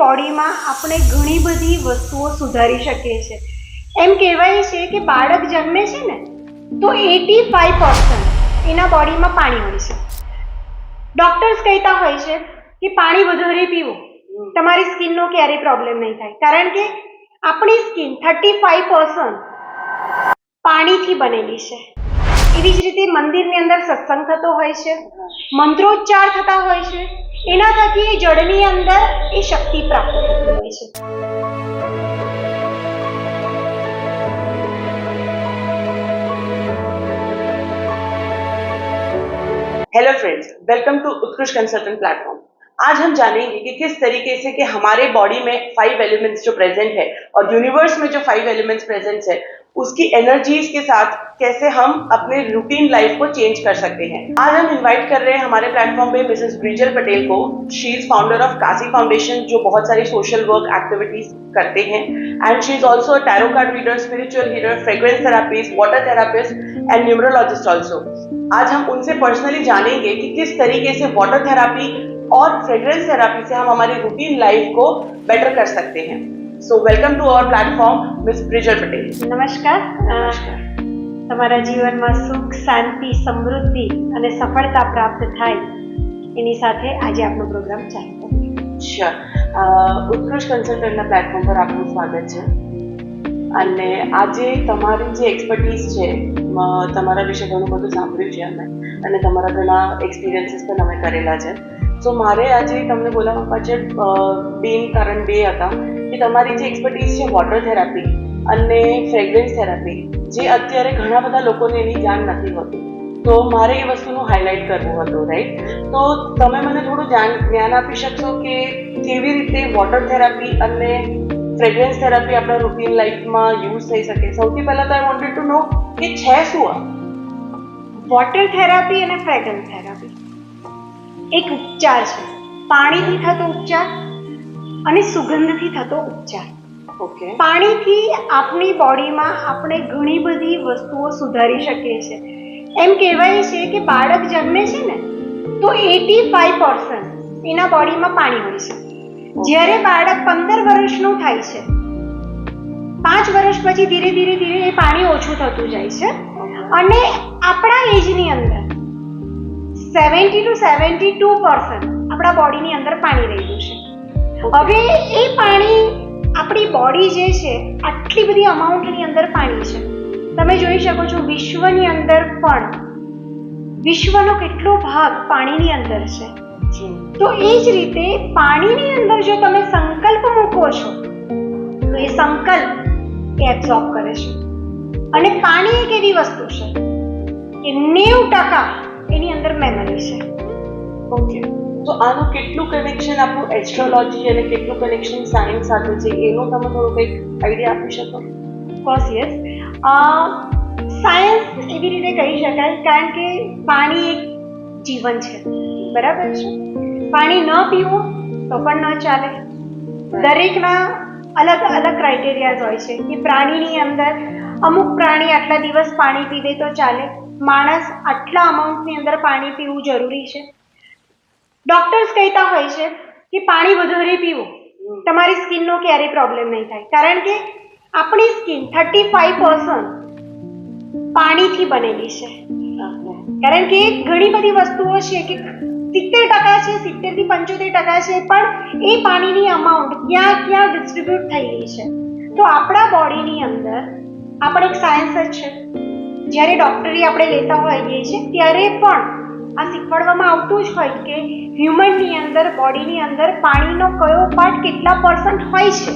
બોડીમાં આપણે ઘણી બધી વસ્તુઓ સુધારી શકીએ છીએ. એમ કહેવાય છે કે બાળક જન્મે છે ને તો 85% એના બોડીમાં પાણી હોય છે. ડોક્ટર્સ કહેતા હોય છે કે પાણી વધારે પીવું, તમારી સ્કિનનો ક્યારેય પ્રોબ્લેમ નહીં થાય, કારણ કે આપણી સ્કિન 35% પાણીથી બનેલી છે. એવી જ રીતે મંદિરની અંદર સત્સંગ થતો હોય છે, મંત્રોચ્ચાર થતા હોય છે, એના થકી એ જળની અંદર એ શક્તિ પ્રાપ્ત થતી હોય છે. हेलो फ्रेंड्स, वेलकम टू उत्कृष्ट कंसल्टेंट प्लेटफॉर्म। आज हम जानेंगे कि किस तरीके से कि हमारे बॉडी में 5 एलिमेंट्स जो प्रेजेंट है और यूनिवर्स में जो 5 एलिमेंट्स प्रेजेंट है उसकी एनर्जीज के साथ कैसे हम अपने रूटीन लाइफ को चेंज कर सकते हैं। आज हम इनवाइट कर रहे हैं हमारे प्लेटफॉर्म पे मिसेस ब्रिजल पटेल को। She is founder of Kashi foundation, जो बहुत सारी सोशल वर्क एक्टिविटीज करते हैं, and she is also a tarot card reader, spiritual healer, fragrance therapist, water therapist and numerologist also. आज हम उनसे पर्सनली जानेंगे कि किस तरीके से वाटर थेरापी और फ्रेग्रेंस थेरापी से हम हमारी रूटीन लाइफ को बेटर कर सकते हैं। So welcome to our platform miss Brijal Patel. નમસ્કાર. તમારા જીવનમાં સુખ, શાંતિ, સમૃદ્ધિ અને સફળતા પ્રાપ્ત થાય એની સાથે આજે આપણો પ્રોગ્રામ ચાલુ કરીએ. શ્યોર. ઉત્કૃષ્ટ કન્સલ્ટન્ટના પ્લેટફોર્મ પર આપનું સ્વાગત છે. અને આજે તમારી જે એક્સપર્ટીઝ છે, તમારા વિશે ઘણું બધું સાંભળ્યું છે અમે, અને તમારા ઘણા એક્સપિરિયન્સીસ પણ અમે કરેલા છે. સો મારે આજે તમને બોલાવવા પાછળ મેઇન કારણ બે હતા કે તમારી જે એક્સપર્ટીઝ છે વોટર થેરાપી અને ફ્રેગ્રન્સ થેરાપી, જે અત્યારે ઘણા બધા લોકોને એની જાણ નથી હોતી, તો મારે એ વસ્તુનું હાઇલાઇટ કરવું હતું, રાઈટ? તો તમે મને થોડું જ્ઞાન આપી શકશો કે કેવી રીતે વોટર થેરાપી અને ફ્રેગ્રન્સ થેરાપી આપણા રૂટીન લાઈફમાં યુઝ થઈ શકે? સૌથી પહેલાં તો આઈ વોન્ટેડ ટુ નો કે છે શું આ વોટર થેરાપી અને ફ્રેગ્રન્સ થેરાપી? એક ઉપચાર છે, પાણીથી થતો ઉપચાર અને સુગંધથી થતો ઉપચાર. ઓકે. પાણીથી આપણી બોડીમાં આપણે ઘણી બધી વસ્તુઓ સુધારી શકીએ છીએ. એમ કહેવાય છે કે બાળક જન્મે છે ને તો 85% એના બોડીમાં પાણી હોય છે. જ્યારે બાળક 15 વર્ષનું થાય છે, 5 વર્ષ પછી ધીરે ધીરે ધીરે એ પાણી ઓછું થતું જાય છે, અને આપણા એજની અંદર 70 to 72% આપણા બોડીની અંદર પાણી રહેલું છે. હવે એ પાણી આપણી બોડી જે છે, આટલી બધી અમાઉન્ટની અંદર પાણી છે. તમે જોઈ શકો છો વિશ્વની અંદર પણ વિશ્વનો કેટલો ભાગ પાણીની અંદર છે. તો એ જ રીતે પાણીની અંદર જો તમે સંકલ્પ મૂકો છો તો એ સંકલ્પ એ એબ્ઝોર્બ કરે છે. અને પાણી એક એવી વસ્તુ છે કે 90% એની અંદર મેમરી છે. ઓકે. તો આનું કેટલું કનેક્શન આપણું એસ્ટ્રોલોજી અને કેટલું કનેક્શન સાયન્સ સાથે છે, એનું તમે થોડું કંઈક આઈડિયા આપી શકો? Of course yes. સાયન્સ એવી રીતે કહી શકાય, કારણ કે પાણી એક જીવન છે, બરાબર છે? પાણી ન પીવું તો પણ ન ચાલે. દરેકના અલગ અલગ ક્રાઇટેરિયાઝ હોય છે કે પ્રાણીની અંદર અમુક પ્રાણી આટલા દિવસ પાણી પીવે તો ચાલે, માણસ આટલા અમાઉન્ટની અંદર પાણી પીવું જરૂરી છે. ડોક્ટર્સ કહેતા હોય છે કે પાણી વધારે પીવું, તમારી સ્કિનનો ક્યારેય પ્રોબ્લેમ નહીં થાય, કારણ કે આપણી સ્કિન 35% પાણીથી બનેલી છે. કારણ કે ઘણી બધી વસ્તુઓ છે કે 70% છે, 70 થી 75% છે, પણ એ પાણીની અમાઉન્ટ ક્યાં ક્યાં ડિસ્ટ્રીબ્યુટ થયેલી છે. તો આપણા બોડીની અંદર આપણે એક સાયન્સ જ છે. જ્યારે ડોક્ટરી આપણે લેતા હોઈએ છીએ ત્યારે પણ આ શીખવાડવામાં આવતું જ હોય કે હ્યુમનની અંદર, બોડીની અંદર પાણીનો કયો પાર્ટ કેટલા % હોય છે.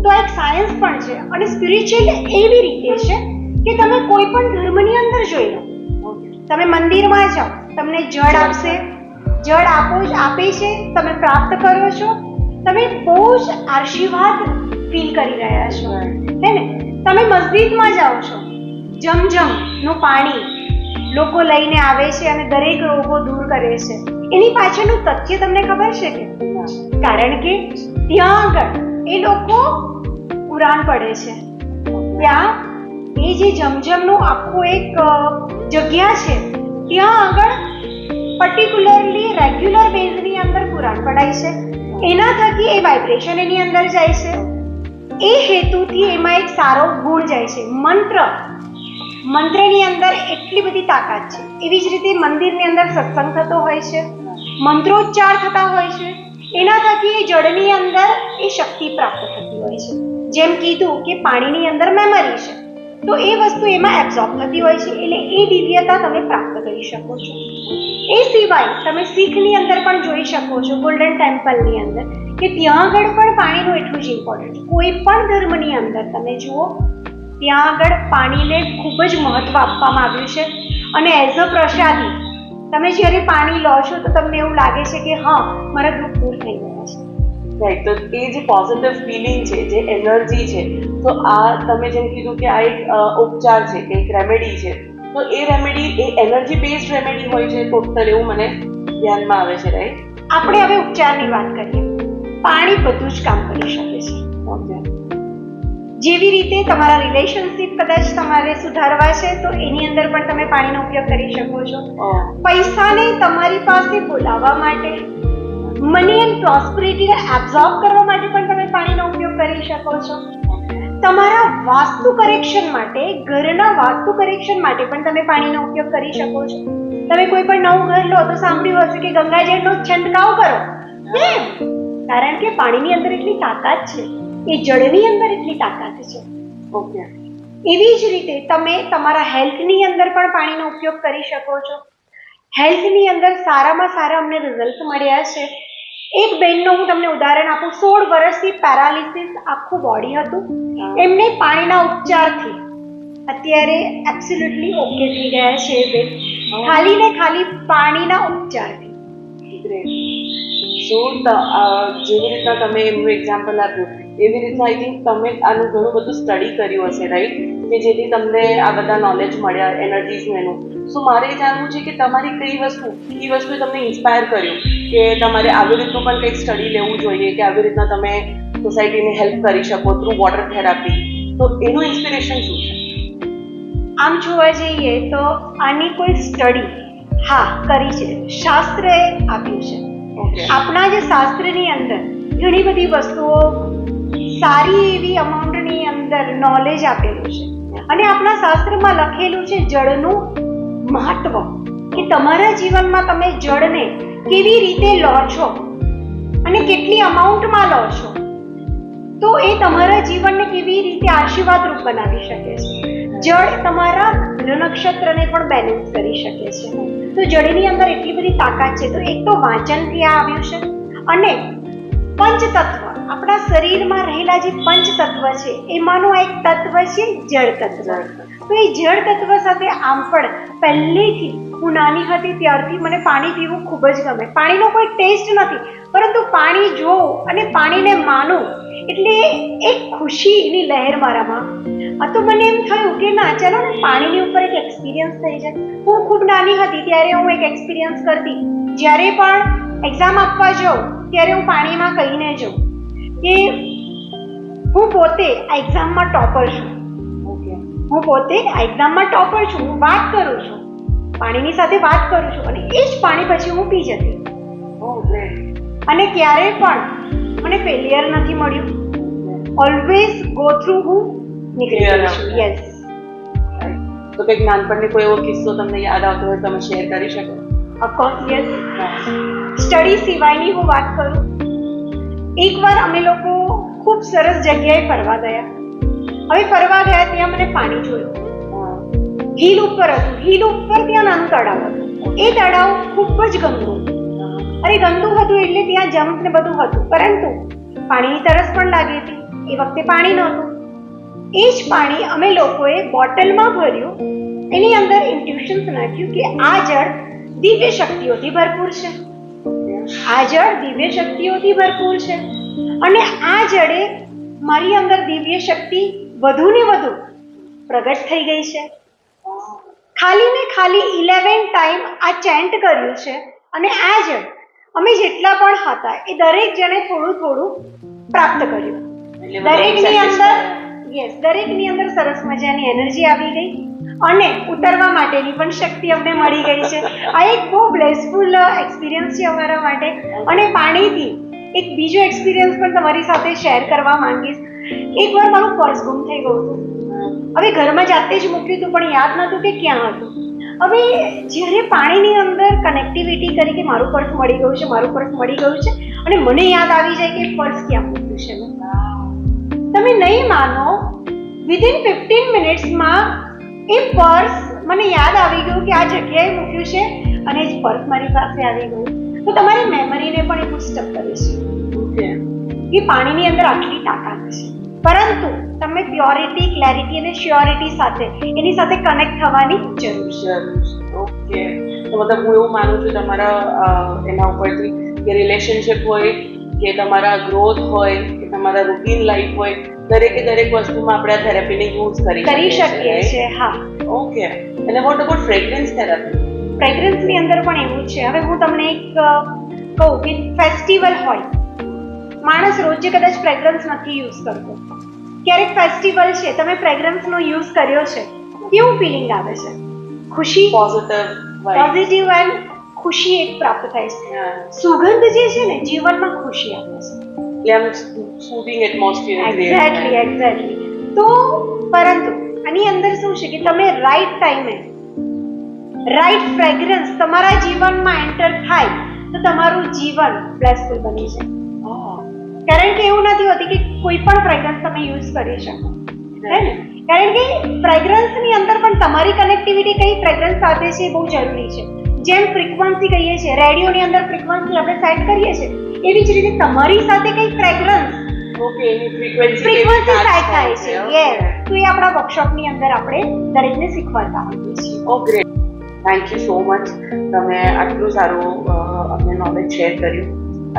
તો આ એક સાયન્સ પણ છે. અને સ્પિરિચ્યુઅલ એવી રીતે છે કે તમે કોઈ પણ ધર્મની અંદર જોઈ લો, તમે મંદિરમાં જાઓ, તમને જળ આપશે, જળ આપે છે, તમે પ્રાપ્ત કરો છો, તમે બહુ જ આશીર્વાદ ફીલ કરી રહ્યા છો, હે ને? તમે મસ્જિદમાં જાઓ છો, જમજમનું પાણી લોકો લઈને આવે છે અને દરેક રોગો દૂર કરે છે. એની પાછળનું તથ્ય તમને ખબર છે કે? કારણ કે ત્યાં આગળ એ લોકો કુરાન પડે છે. ત્યાં એ જે જમજમનું આખું એક જગ્યા છે, ત્યાં આગળ પર્ટિક્યુલરલી રેગ્યુલર બેઝની અંદર કુરાન પઢાય છે. એના થકી એ વાઇબ્રેશન એની અંદર જાય છે. એ હેતુથી એમાં એક સારો ગુણ જાય છે. મંત્રની અંદર એટલી બધી તાકાત છે. એવી જ રીતે મંદિરની અંદર સત્સંગ થતો હોય છે, મંત્રોચ્ચાર થતા હોય છે. એના થકી એ જળની અંદર એ શક્તિ પ્રાપ્ત થતી હોય છે. જેમ કીધું કે પાણીની અંદર મેમરી છે, તો એ વસ્તુ એમાં એબ્ઝોર્બ થતી હોય છે, એટલે એ દિવ્યતા તમે પ્રાપ્ત કરી શકો છો. એ સિવાય તમે શીખની અંદર પણ જોઈ શકો છો, ગોલ્ડન ટેમ્પલની અંદર, કે ત્યાં આગળ પણ પાણીનું એટલું જ ઇમ્પોર્ટન્ટ છે. કોઈ પણ ધર્મની અંદર તમે જુઓ, ત્યાં આગળ પાણીને ખૂબ જ મહત્વ આપવામાં આવ્યું છે. અને એઝ અ પ્રસાદી તમે જ્યારે પાણી લો છો તો તમને એવું લાગે છે કે હા, મારા દુઃખ દૂર થઈ ગયા છે. રાઈટ. તો એ જે પોઝિટિવ ફિલિંગ છે, જે એનર્જી છે, તો આ તમે જેમ કીધું કે આ એક ઉપચાર છે, કે એક રેમેડી છે, તો એ રેમેડી એ એનર્જી બેઝડ રેમેડી હોય છે ટોટલ, એવું મને ધ્યાનમાં આવે છે. રાઈટ. આપણે હવે ઉપચારની વાત કરીએ. પાણી બધું જ કામ કરી શકે છે. ઓકે. જેવી રીતે તમારા રિલેશનશિપ કદાચ તમારે સુધારવા છે તો એની અંદર પણ તમે પાણીનો ઉપયોગ કરી શકો છો. પૈસાને તમારી પાસે બોલાવવા માટે, મની એન્ડ પ્રોસ્પરિટીને એબ્ઝોર્બ કરવા માટે પણ તમે પાણીનો ઉપયોગ કરી શકો છો. તમારા વાસ્તુ કરેક્શન માટે, ઘરના વાસ્તુ કરેક્શન માટે પણ તમે પાણીનો ઉપયોગ કરી શકો છો. તમે કોઈ પણ નવું ઘર લો તો સાંભળ્યું હશે કે ગંગાજળનો છંટકાવ કરો. કેમ? કારણ કે પાણીની અંદર એટલી તાકાત છે, એ જળની અંદર એટલી તાકાત છે. ઓકે. એવી જ રીતે તમે તમારા હેલ્થની અંદર પણ પાણીનો ઉપયોગ કરી શકો છો. હેલ્થની અંદર સારામાં સારા અમને રિઝલ્ટ મળ્યા છે. એક બહેનનું હું તમને ઉદાહરણ આપું. 16 વર્ષથી પેરાલિસિસ આખું બોડી હતું. એમને પાણીના ઉપચારથી અત્યારે એબ્સોલ્યુટલી ઓકે થઈ ગયા છે એ બેન, ખાલી ને ખાલી પાણીના ઉપચારથી. જેવી રીતના તમે એમનું એક્ઝામ્પલ આપ્યું, એવી રીતના આઈ થિંક તમે આનું ઘણું બધું સ્ટડી કર્યું હશે, રાઈટ? કે જેથી તમને આ બધા નોલેજ મળ્યા એનર્જીસનું એનું. સો મારે જાણવું છે કે તમારી કઈ વસ્તુએ તમને ઇન્સ્પાયર કર્યું કે તમારે આવી રીતનું પણ કંઈક સ્ટડી લેવું જોઈએ, કે આવી રીતના તમે સોસાયટીને હેલ્પ કરી શકો થ્રુ વોટર થેરાપી. તો એનું ઇન્સ્પિરેશન શું છે? આમ જોવા જઈએ તો આની કોઈ સ્ટડી હા કરી છે, શાસ્ત્રએ આપ્યું છે. આપણા જે શાસ્ત્રની અંદર ઘણી બધી વસ્તુઓ સારી એવી અમાઉન્ટની અંદર નોલેજ આપેલું છે. અને આપણા શાસ્ત્રમાં લખેલું છે જળનું મહત્વ, કે તમારા જીવનમાં તમે જળને કેવી રીતે લો છો અને કેટલી અમાઉન્ટમાં લો છો, તો એ તમારા જીવનને કેવી રીતે આશીર્વાદરૂપ બનાવી શકે છે. જળ તમારા નક્ષત્રને પણ બેલેન્સ કરી શકે છે. તો જળની અંદર એટલી બધી તાકાત છે. તો એક તો વાંચનથી આ આવ્યું છે. અને પંચતત્વ, આપણા શરીરમાં રહેલા જે પંચતત્વ છે એમાંનું એક તત્વ છે જળ તત્વ. તો એ જળ તત્વ સાથે આમ પણ પહેલેથી હું નાની હતી ત્યારથી મને પાણી પીવું ખૂબ જ ગમે. પાણીનો કોઈ ટેસ્ટ નથી, પરંતુ પાણી જોઉં અને પાણીને માનું એટલે એક ખુશીની લહેર મારામાં. તો મને એમ થયું કે ના, ચાલો ને પાણીની ઉપર એક એક્સપિરિયન્સ થઈ જાય. હું ખૂબ નાની હતી ત્યારે હું એક એક્સપિરિયન્સ કરતી. જ્યારે પણ એક્ઝામ આપવા જાઉં ત્યારે હું પાણીમાં કહીને જાઉં કે હું પોતે આ એક્ઝામમાં ટોપર છું. હું પોતે આ એક્ઝામમાં ટોપર છું. હું વાત કરું છું, પાણીની સાથે વાત કરું છું, અને એ જ પાણી પછી હું પી જતી. અને ક્યારે પણ મને ફેલિયર નથી મળ્યું. ઓલવેઝ ગો થ્રુ હું નીકળી છું. યસ. તો કંઈક નાનપણની કોઈ એવો કિસ્સો તમને યાદ આવતો હોય તમે શેર કરી શકો? Of course yes. સ્ટડી સિવાયની હું વાત કરું. એકવાર અમે લોકો ખૂબ સરસ જગ્યાએ ફરવા ગયા. હવે ફરવા ગયા ત્યાં મને પાણી જોયું. હિલ ઉપર હતું. હિલ ઉપર ત્યાં નાનું તળાવ હતું. એ તળાવ ખૂબ જ ગંદુ હતું. અરે ગંદુ હતું એટલે ત્યાં જમ્પ ને બધું હતું, પરંતુ પાણીની તરસ પણ લાગી હતી. એ વખતે પાણી નહોતું. એ જ પાણી અમે લોકોએ બોટલમાં ભર્યું. એની અંદર ઇન્ટ્યુશન્સ નાખ્યું કે આ જળ દિવ્ય શક્તિઓથી ભરપૂર છે. આ જળ દિવ્ય શક્તિઓથી ભરપૂર છે. અને આ જળે મારી અંદર દિવ્ય શક્તિ વધુ ને વધુ પ્રગટ થઈ ગઈ છે. ખાલી ને ખાલી 11 ટાઈમ આ ચેન્ટ કર્યું છે. અને આ જળ અમે જેટલા પણ હતા એ દરેક જણે થોડું થોડું પ્રાપ્ત કર્યું. દરેકની અંદર સરસ મજાની એનર્જી આવી ગઈ અને ઉતરવા માટેની પણ શક્તિ અમને મળી ગઈ છે. આ એક બહુ બ્લેસફુલ એક્સપિરિયન્સ છે અમારા માટે. અને પાણીથી એક બીજો એક્સપિરિયન્સ પણ તમારી સાથે શેર કરવા માંગીશ. એકવાર મારું પર્સ ગુમ થઈ ગયું હતું. હવે ઘરમાં જાતે જ મૂક્યું હતું પણ યાદ નહોતું કે ક્યાં હતું. હવે જ્યારે પાણીની અંદર કનેક્ટિવિટી કરી કે મારું પર્સ મળી ગયું છે, મારું પર્સ મળી ગયું છે, અને મને યાદ આવી જાય કે પર્સ ક્યાં મૂક્યું છે મેં. તમે નહીં માનો, વિધિન 15 મિનિટ્સમાં એ પર્સ મને યાદ આવી ગયું કે આ જગ્યાએ મૂક્યું છે અને એ પર્સ મારી પાસે આવી ગયું. તો તમારી મેમરીને પણ એ બુસ્ટઅપ કરે છે. એ પાણીની અંદર આટલી તાકાત છે, પરંતુ તમે પ્યોરિટી, ક્લેરિટી અને શ્યોરિટી સાથે એની સાથે કનેક્ટ થવાની જરૂર છે. ઓકે, તો મતલબ હું એવું માનું છું તમારા એના ઉપરથી કે રિલેશનશિપ હોય કે તમારા ગ્રોથ હોય કે તમારા રૂટીન લાઈફ હોય, દરેક વસ્તુમાં આપણે આ થેરાપીને યુઝ કરી શકીએ છીએ. હા, ઓકે. અને વોટ અબાઉટ ફ્રેગ્રન્સ થેરાપી? ફ્રેગ્રન્સની અંદર પણ એવું છે. હવે હું તમને એક કહું કે ફેસ્ટિવલ હોય, માણસ રોજે કદાચ ફ્રેગ્રન્સ નથી યુઝ કરતો, ક્યારેક ફેસ્ટિવલ છે, તમે ફ્રેગ્રન્સનો યુઝ કર્યો છે, કેવું ફિલિંગ આવે છે? ખુશી, પોઝિટિવ એન્ડ ખુશી એક પ્રાપ્ત થાય છે. સુગંધ જે છે ને જીવનમાં ખુશી આપે છે. સૂધિંગ એટમોસ્ફિયર. એક્ઝેક્ટલી. તો પરંતુ આની અંદર શું છે કે તમે રાઈટ ટાઈમે રાઈટ ફ્રેગ્રન્સ તમારા જીવનમાં એન્ટર થાય તો તમારું જીવન બ્લેસફુલ બની જાય. કારણ કે એવું નથી હોતી કે કોઈ પણ ફ્રેગ્રન્સ તમે યુઝ કરી શકો, હે ને? કારણ કે ફ્રેગ્રન્સની અંદર પણ તમારી કનેક્ટિવિટી કઈ ફ્રેગ્રન્સ સાથે છે એ બહુ જરૂરી છે. જેમ ફ્રીક્વન્સી કહીએ છીએ, રેડિયોની અંદર ફ્રીક્વન્સી આપણે સેટ કરીએ છીએ, એવી જ રીતે તમારી સાથે કઈ ફ્રેગ્રન્સ ફ્રીક્વન્સી સેટ થાય છે. યસ, તો એ આપણા વર્કશોપની અંદર આપણે દરેકને શીખવાડતા હોઈએ છીએ. Oh great, thank you so much. તમે આટલું સારું અમને નોલેજ શેર કર્યું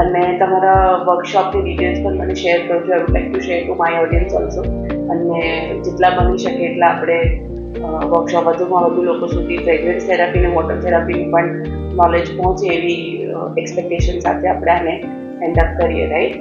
અને તમારા વર્કશોપની ડિટેલ્સ પણ મને શેર કરજો. I would like to share to my audience also. અને જેટલા બની શકે એટલા આપણે વર્કશોપ વધુમાં વધુ લોકો સુધી ફ્રેગ્રન્સ થેરાપી અને વોટર થેરાપીની પણ નોલેજ પહોંચે એવી એક્સપેક્ટેશન સાથે આપણે આને એન્ડ અપ કરીએ, રાઈટ?